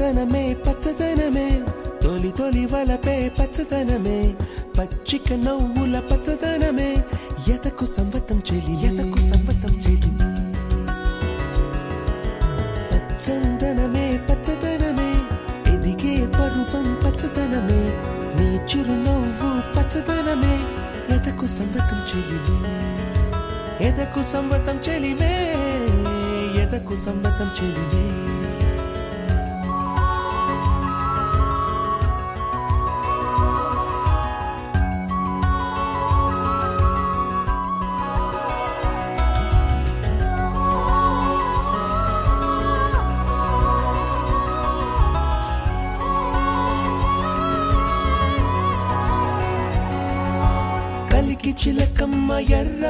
పచ్చదనమే పచ్చదనమే తొలి తొలి వలపే పచ్చదనమే పచ్చిక నవ్వుల పచ్చదనమే ఎదకు సంవతం చెలి ఎదకు సంవతం చెలి పచ్చదనమే పచ్చదనమే ఎదిగే పరువం పచ్చదనమే నీ చిరునవ్వు పచ్చదనమే ఎదకు సంవతం చెలివే ఎదకు సంవతం చెలివే ఎదకు సంవతం చెలివే కలికి చిలకమ్మ ఎర్ర